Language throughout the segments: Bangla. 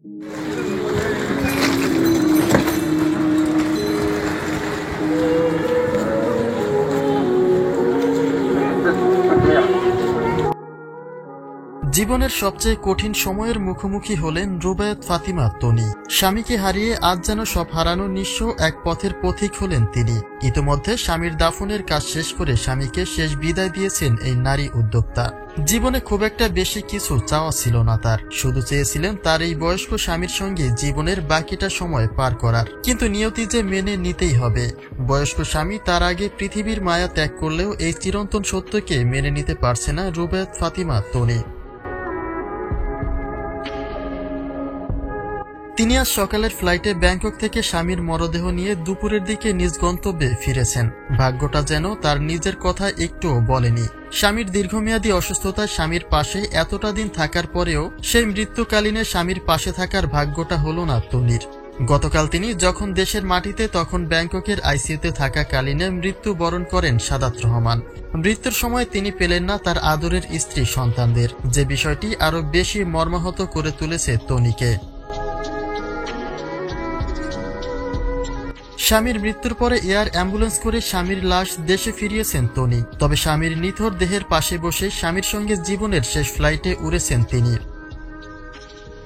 জীবনের সবচেয়ে কঠিন সময়ের মুখোমুখি হলেন রুবায়েত ফাতিমা তনি। স্বামীকে হারিয়ে আজ যেন সব হারানো নিঃস্ব এক পথের পথিক হলেন তিনি। ইতোমধ্যে স্বামীর দাফনের কাজ শেষ করে স্বামীকে শেষ বিদায় দিয়েছেন এই নারী উদ্যোক্তা। জীবনে খুব একটা বেশি কিছু চাওয়া ছিল না তার, শুধু চেয়েছিলেন তার এই বয়স্ক স্বামীর সঙ্গে জীবনের বাকিটা সময় পার করার। কিন্তু নিয়তি যে মেনে নিতেই হবে। বয়স্ক স্বামী তার আগে পৃথিবীর মায়া ত্যাগ করলেও এই চিরন্তন সত্যকে মেনে নিতে পারছে না রুবায়েত ফাতিমা তনি। তিনি আজ সকালের ফ্লাইটে ব্যাংকক থেকে স্বামীর মরদেহ নিয়ে দুপুরের দিকে নিজ গন্তব্যে ফিরেছেন। ভাগ্যটা যেন তার নিজের কথা একটুও বলেনি। স্বামীর দীর্ঘমেয়াদী অসুস্থতায় স্বামীর পাশে এতটা দিন থাকার পরেও সেই মৃত্যুকালীনে স্বামীর পাশে থাকার ভাগ্যটা হলো না তনির। গতকাল তিনি যখন দেশের মাটিতে তখন ব্যাংককের আইসিইউতে থাকাকালীনে মৃত্যুবরণ করেন সাদাত রহমান। মৃত্যুর সময় তিনি পেলেন না তার আদরের স্ত্রী সন্তানদের, যে বিষয়টি আরো বেশি মর্মাহত করে তুলেছে তনিকে। স্বামীর মৃত্যুর পরে এয়ার অ্যাম্বুলেন্স করে স্বামীর লাশ দেশে ফিরিয়েছেন তনি। তবে স্বামীর নিথর দেহের পাশে বসে স্বামীর সঙ্গে জীবনের শেষ ফ্লাইটে উড়েছেন তিনি।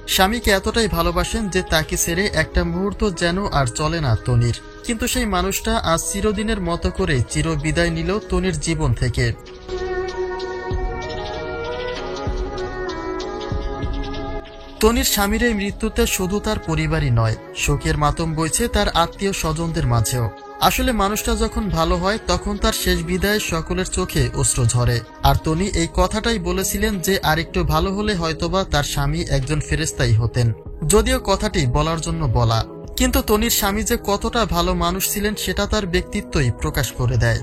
স্বামীকে এতটাই ভালোবাসেন যে তাকে ছেড়ে একটা মুহূর্ত যেন আর চলে না তনির। কিন্তু সেই মানুষটা আজ চিরদিনের মতো করে চির বিদায় নিল তনির জীবন থেকে। তনির স্বামীর এই মৃত্যুতে শুধু তার পরিবারই নয়, শোকের মাতম বইছে তার আত্মীয় স্বজনদের মাঝেও। আসলে মানুষটা যখন ভালো হয় তখন তার শেষ বিদায়ে সকলের চোখে অশ্রু ঝরে। আর তনি এই কথাটাই বলেছিলেন যে আরেকটু ভালো হলে হয়তোবা তার স্বামী একজন ফেরেশতাই হতেন। যদিও কথাটি বলার জন্য বলা, কিন্তু তনির স্বামী যে কতটা ভালো মানুষ ছিলেন সেটা তার ব্যক্তিত্বই প্রকাশ করে দেয়।